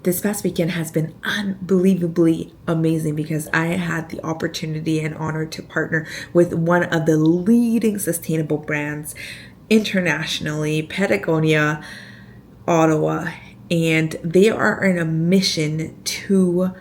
This past weekend has been unbelievably amazing because I had the opportunity and honor to partner with one of the leading sustainable brands internationally, Patagonia Ottawa, and they are on a mission to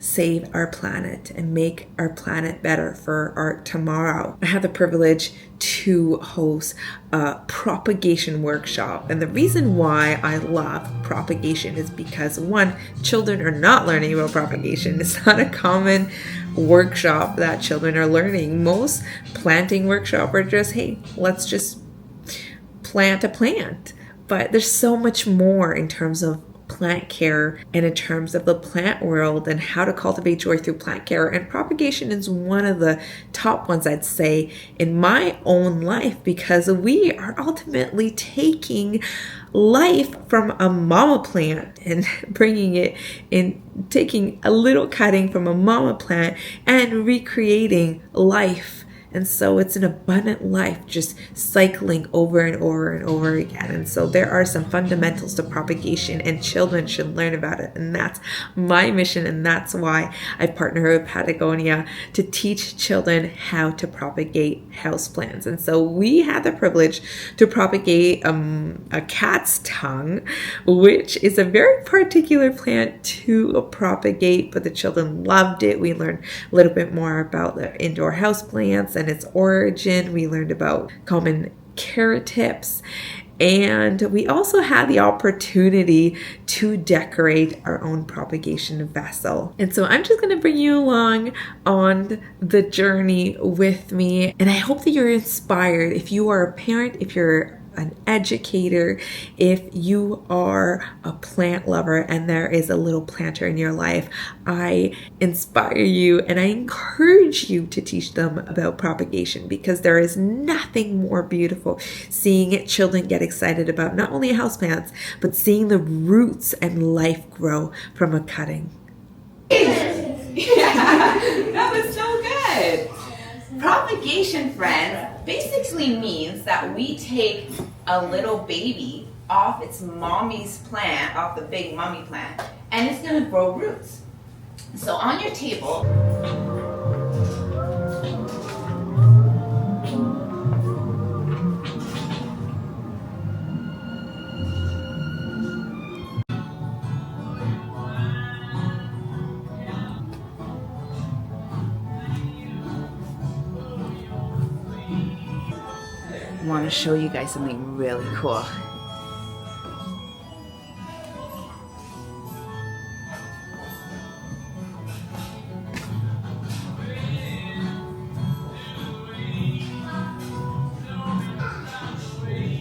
save our planet and make our planet better for our tomorrow. I had the privilege to host a propagation workshop, and the reason why I love propagation is because, one, children are not learning about propagation. It's not a common workshop that children are learning. Most planting workshop are just, hey, let's just plant a plant. But there's so much more in terms of plant care and in terms of the plant world and how to cultivate joy through plant care. And propagation is one of the top ones, I'd say, in my own life, because we are ultimately taking life from a mama plant and bringing it in, taking a little cutting from a mama plant and recreating life. And so it's an abundant life just cycling over and over and over again. And so there are some fundamentals to propagation, and children should learn about it. And that's my mission. And that's why I partner with Patagonia to teach children how to propagate houseplants. And so we had the privilege to propagate a cat's tongue, which is a very particular plant to propagate, but the children loved it. We learned a little bit more about the indoor houseplants and its origin. We learned about common care tips, and we also had the opportunity to decorate our own propagation vessel. And so I'm just going to bring you along on the journey with me, and I hope that you're inspired. If you are a parent, if you're an educator, if you are a plant lover and there is a little planter in your life, I inspire you and I encourage you to teach them about propagation, because there is nothing more beautiful seeing children get excited about not only houseplants, but seeing the roots and life grow from a cutting. Yeah, that was so good. Propagation, friends, basically means that we take a little baby off its mommy's plant, off the big mommy plant, and it's going to grow roots. So on your table, I want to show you guys something really cool.